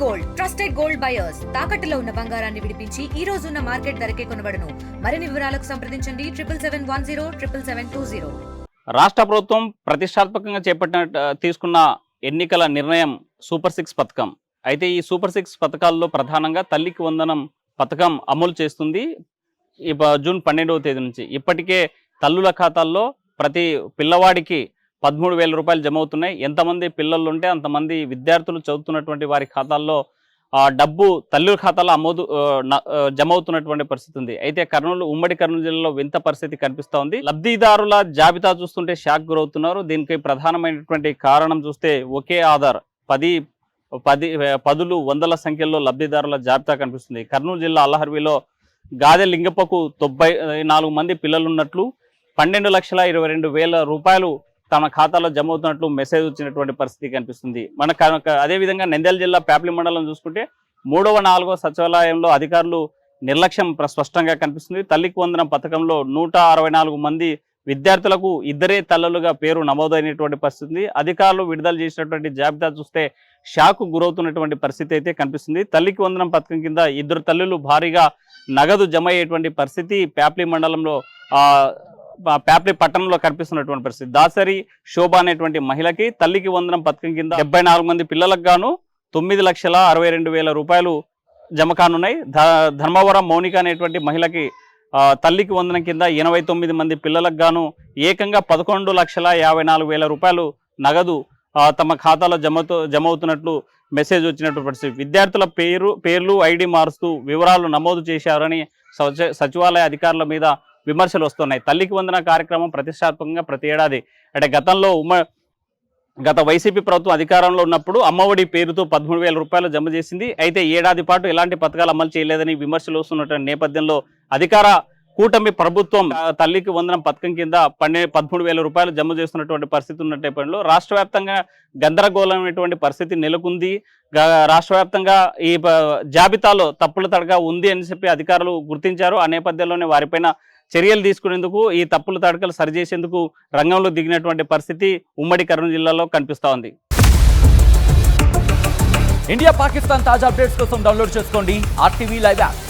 Gold trusted gold buyers తాకట్టులో ఉన్న బంగారాన్ని విడిపించి ఈ రోజు ఉన్న మార్కెట్ ధరకే కొనబడును. మరిన్ని వివరాలకు సంప్రదించండి 7771077720. రాష్ట్ర ప్రభుత్వం ప్రతిష్టాత్మకంగా తీసుకున్న ఎన్నికల నిర్ణయం సూపర్ 6 పథకం. అయితే ఈ సూపర్ 6 పథకాల్లో ప్రధానంగా తల్లికి వందనం పథకం అమలు చేస్తుంది జూన్ 12వ తేదీ నుంచి. ఇప్పటికే తల్లుల ఖాతాల్లో ప్రతి పిల్లవాడికి 13,000 రూపాయలు జమ అవుతున్నాయి. ఎంతమంది పిల్లలు ఉంటే అంతమంది విద్యార్థులు చదువుతున్నటువంటి వారి ఖాతాల్లో డబ్బు తల్లుల ఖాతాలో జమ అవుతున్నటువంటి పరిస్థితి ఉంది. అయితే ఉమ్మడి కర్నూలు జిల్లాలో వింత పరిస్థితి కనిపిస్తూ ఉంది. లబ్ధిదారుల జాబితా చూస్తుంటే షాక్ గురవుతున్నారు. దీనికి ప్రధానమైనటువంటి కారణం చూస్తే ఒకే ఆధార్ 10 వందల సంఖ్యలో లబ్ధిదారుల జాబితా కనిపిస్తుంది. కర్నూలు జిల్లా అల్లహర్విలో గాదె లింగప్పకు 94 మంది పిల్లలున్నట్లు 12,22,000 రూపాయలు తమ ఖాతాలో జమ అవుతున్నట్లు మెసేజ్ వచ్చినటువంటి పరిస్థితి కనిపిస్తుంది. అదేవిధంగా నంద్యాల జిల్లా ప్యాప్లి మండలం చూసుకుంటే 3వ 4వ సచివాలయంలో అధికారులు నిర్లక్ష్యం స్పష్టంగా కనిపిస్తుంది. తల్లికి వందనం పథకంలో 164 మంది విద్యార్థులకు ఇద్దరే తల్లులుగా పేరు నమోదైనటువంటి పరిస్థితి. అధికారులు విడుదల చేసినటువంటి జాబితా చూస్తే షాకు గురవుతున్నటువంటి పరిస్థితి అయితే కనిపిస్తుంది. తల్లికి వందనం పథకం కింద 2 తల్లులు భారీగా నగదు జమ అయ్యేటువంటి పరిస్థితి ప్యాప్లి మండలంలో ప్యాప్లి పట్టణంలో కనిపిస్తున్నటువంటి పరిస్థితి. దాసరి శోభ అనేటువంటి మహిళకి తల్లికి వందనం పథకం కింద 74 మంది పిల్లలకు గాను 9,62,000 రూపాయలు జమ కానున్నాయి. ధర్మవరం మౌనిక అనేటువంటి మహిళకి తల్లికి వందనం కింద 89 మంది పిల్లలకు గాను ఏకంగా 11,54,000 రూపాయలు నగదు తమ ఖాతాలో జమ అవుతున్నట్లు మెసేజ్ వచ్చినటువంటి పరిస్థితి. విద్యార్థుల పేర్లు ఐడి మారుస్తూ వివరాలు నమోదు చేశారని సచివాలయ అధికారుల మీద విమర్శలు వస్తున్నాయి. తల్లికి వందన కార్యక్రమం ప్రతిష్టాత్మకంగా ప్రతి ఏడాది అంటే గత వైసీపీ ప్రభుత్వం అధికారంలో ఉన్నప్పుడు అమ్మఒడి పేరుతో 13,000 రూపాయలు జమ చేసింది. అయితే ఏడాది పాటు ఎలాంటి పథకాలు అమలు చేయలేదని విమర్శలు వస్తున్నటువంటి నేపథ్యంలో అధికార కూటమి ప్రభుత్వం తల్లికి వందనం పథకం కింద 13,000 రూపాయలు జమ చేస్తున్నటువంటి పరిస్థితి ఉన్న నేపథ్యంలో రాష్ట్ర వ్యాప్తంగా గందరగోళమైనటువంటి పరిస్థితి నెలకొంది. రాష్ట్ర వ్యాప్తంగా ఈ జాబితాలో తప్పుల తడగా ఉంది అని చెప్పి అధికారులు గుర్తించారు. ఆ నేపథ్యంలోనే వారిపైన చర్యలు తీసుకునేందుకు ఈ తప్పుల తడకలు సరిచేసేందుకు రంగంలో దిగినటువంటి పరిస్థితి ఉమ్మడి కర్నూలు జిల్లాలో కనిపిస్తూ ఉంది. ఇండియా పాకిస్తాన్ తాజా అప్డేట్స్ కోసం డౌన్లోడ్ చేసుకోండి RTV లైవ్ యాప్.